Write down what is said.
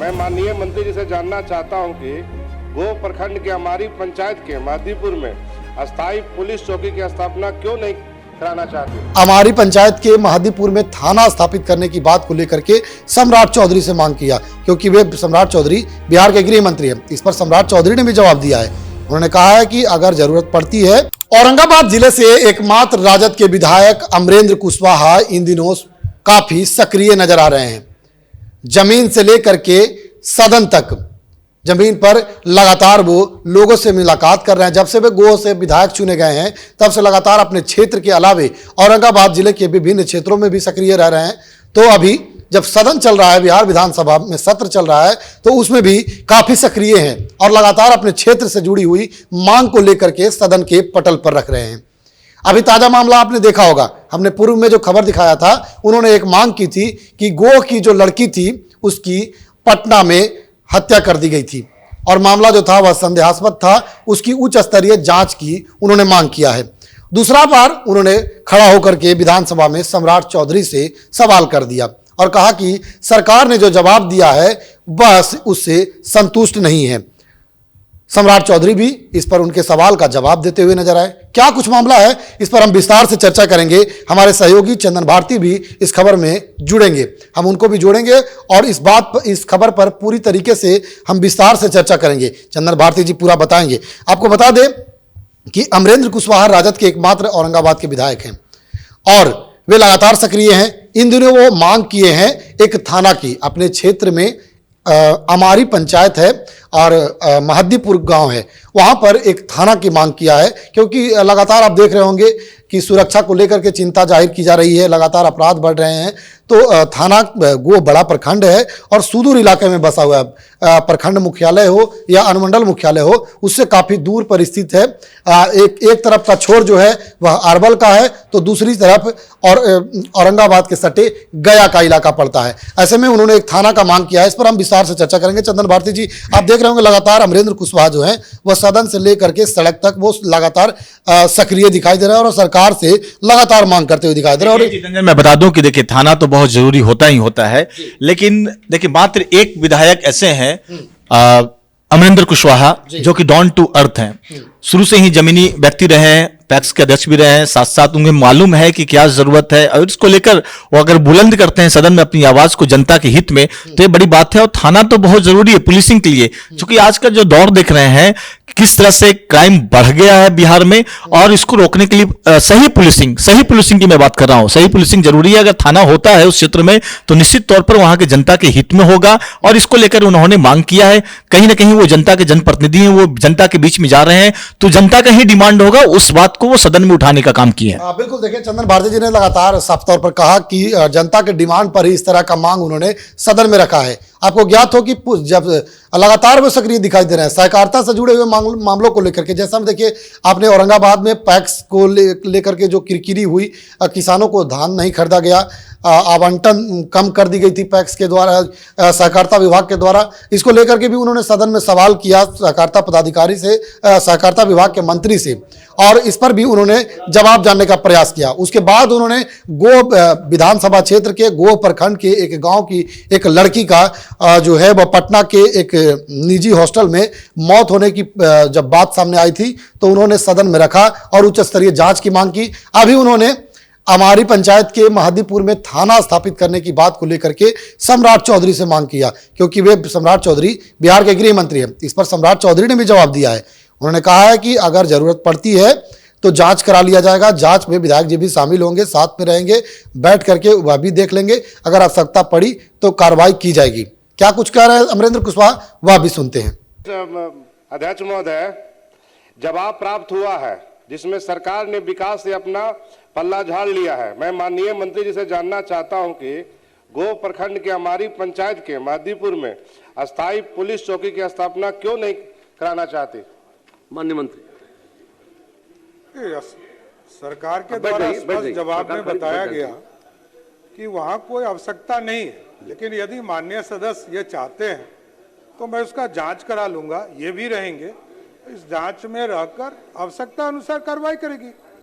मैं माननीय मंत्री जी से जानना चाहता हूं कि गोह प्रखंड के हमारी पंचायत के महदीपुर में अस्थायी पुलिस चौकी की स्थापना क्यों नहीं कराना चाहते। हमारी पंचायत के महदीपुर में थाना स्थापित करने की बात को लेकर के सम्राट चौधरी से मांग किया, क्योंकि वे सम्राट चौधरी बिहार के गृह मंत्री हैं। इस पर सम्राट चौधरी ने भी जवाब दिया है। उन्होंने कहा है कि अगर जरूरत पड़ती है। औरंगाबाद जिले से एकमात्र राजद के विधायक अमरेंद्र कुशवाहा इन दिनों काफी सक्रिय नजर आ रहे हैं। जमीन से लेकर के सदन तक जमीन पर लगातार वो लोगों से मुलाकात कर रहे हैं। जब से वे गोह से विधायक चुने गए हैं तब से लगातार अपने क्षेत्र के अलावे औरंगाबाद जिले के विभिन्न क्षेत्रों में भी सक्रिय रह रहे हैं। तो अभी जब सदन चल रहा है, बिहार विधानसभा में सत्र चल रहा है, तो उसमें भी काफी सक्रिय हैं और लगातार अपने क्षेत्र से जुड़ी हुई मांग को लेकर के सदन के पटल पर रख रहे हैं। अभी ताजा मामला आपने देखा होगा, हमने पूर्व में जो खबर दिखाया था, उन्होंने एक मांग की थी कि गोह की जो लड़की थी उसकी पटना में हत्या कर दी गई थी और मामला जो था वह संदेहास्पद था। उसकी उच्च स्तरीय जांच की उन्होंने मांग किया है। दूसरा बार उन्होंने खड़ा होकर के विधानसभा में सम्राट चौधरी से सवाल कर दिया और कहा कि सरकार ने जो जवाब दिया है बस उससे संतुष्ट नहीं है। सम्राट चौधरी भी इस पर उनके सवाल का जवाब देते हुए नजर आए। क्या कुछ मामला है, इस पर हम विस्तार से चर्चा करेंगे। हमारे सहयोगी चंदन भारती भी इस खबर में जुड़ेंगे, हम उनको भी जोड़ेंगे और इस खबर पर पूरी तरीके से हम विस्तार से चर्चा करेंगे। चंदन भारती जी पूरा बताएंगे। आपको बता दें कि अमरेंद्र कुशवाहा राजद के एकमात्र औरंगाबाद के विधायक हैं और वे लगातार सक्रिय हैं। इन दिनों वो मांग किए हैं एक थाना की। अपने क्षेत्र में हमारी पंचायत है और महदीपुर गांव है, वहां पर एक थाना की मांग किया है, क्योंकि लगातार आप देख रहे होंगे कि सुरक्षा को लेकर के चिंता जाहिर की जा रही है, लगातार अपराध बढ़ रहे हैं। तो थाना गोह बड़ा प्रखंड है और सुदूर इलाके में बसा हुआ है। प्रखंड मुख्यालय हो या अनुमंडल मुख्यालय हो, उससे काफ़ी दूर पर स्थित है। एक तरफ का छोर जो है वह अरवल का है, तो दूसरी तरफ और औरंगाबाद के सटे गया का इलाका पड़ता है। ऐसे में उन्होंने एक थाना का मांग किया है। इस पर हम विस्तार से चर्चा करेंगे। चंदन भारती जी, आप देख रहे होंगे लगातार अमरेंद्र कुशवाहा जो है वह सदन से लेकर के सड़क तक वो लगातार सक्रिय दिखाई दे रहे हैं और सरकार से लगातार मांग करते हुए दिखाई दे रहे हैं। और मैं बता दूं कि देखिए, थाना तो बहुत जरूरी होता ही होता है, लेकिन देखिए मात्र एक विधायक ऐसे हैं अमरेंद्र कुशवाहा जो कि डाउन टू अर्थ हैं। शुरू से ही जमीनी व्यक्ति रहे हैं, पैक्स के अध्यक्ष भी रहे हैं, साथ साथ उन्हें मालूम है कि क्या जरूरत है और इसको लेकर वो अगर बुलंद करते हैं सदन में अपनी आवाज को जनता के हित में, तो ये बड़ी बात है। और थाना तो बहुत जरूरी है पुलिसिंग के लिए, क्योंकि आज का जो दौर देख रहे हैं किस तरह से क्राइम बढ़ गया है बिहार में, और इसको रोकने के लिए सही पुलिसिंग की मैं बात कर रहा हूं। सही पुलिसिंग जरूरी है। अगर थाना होता है उस क्षेत्र में तो निश्चित तौर पर वहां के जनता के हित में होगा और इसको लेकर उन्होंने मांग किया है। कहीं ना कहीं वो जनता के जनप्रतिनिधि हैं, वो जनता के बीच में जा रहे हैं, तो जनता का ही डिमांड होगा, उस बात को वो सदन में उठाने का काम किया है। बिल्कुल, देखिए चंदन भारती जी ने लगातार साफ तौर पर कहा कि जनता के डिमांड पर ही इस तरह का मांग उन्होंने सदन में रखा है। आपको ज्ञात हो कि जब लगातार वो सक्रिय दिखाई दे रहे हैं सहकारिता से जुड़े हुए मामलों को लेकर के। जैसा हम देखिए, आपने औरंगाबाद में पैक्स को लेकर के जो किरकिरी हुई, किसानों को धान नहीं खरीदा गया, आवंटन कम कर दी गई थी पैक्स के द्वारा, सहकारिता विभाग के द्वारा। इसको लेकर के भी उन्होंने सदन में सवाल किया सहकारिता पदाधिकारी से, सहकारिता विभाग के मंत्री से, और इस पर भी उन्होंने जवाब जानने का प्रयास किया। उसके बाद उन्होंने गोह विधानसभा क्षेत्र के गोह प्रखंड के एक गांव की एक लड़की का जो है वह पटना के एक निजी हॉस्टल में मौत होने की जब बात सामने आई थी तो उन्होंने सदन में रखा और उच्च स्तरीय जांच की मांग की। अभी उन्होंने हमारी पंचायत के महदीपुर में थाना स्थापित करने की बात को लेकर के सम्राट चौधरी से मांग किया, क्योंकि वे सम्राट चौधरी बिहार के गृह मंत्री हैं। इस पर सम्राट चौधरी ने भी जवाब दिया है। उन्होंने कहा है कि अगर जरूरत पड़ती है तो जांच करा लिया जाएगा। जांच में विधायक जी भी शामिल होंगे, साथ में रहेंगे, बैठ करके वह भी देख लेंगे। अगर आवश्यकता पड़ी तो कार्रवाई की जाएगी। क्या कुछ कह रहे हैं अमरेंद्र कुशवाहा, वह भी सुनते हैं। अध्यक्ष महोदय, जवाब प्राप्त हुआ है जिसमें सरकार ने विकास से अपना पल्ला झाड़ लिया है। मैं माननीय मंत्री जी से जानना चाहता हूं कि गोह प्रखंड के हमारी पंचायत के महदीपुर में अस्थायी पुलिस चौकी की स्थापना क्यों नहीं कराना चाहते। माननीय मंत्री, सरकार के द्वारा स्पष्ट जवाब में बताया गया कि वहां कोई आवश्यकता नहीं है, लेकिन यदि माननीय सदस्य ये चाहते हैं तो मैं उसका जांच करा लूंगा। ये भी रहेंगे, इस जांच में रहकर आवश्यकता अनुसार कार्रवाई करेगी।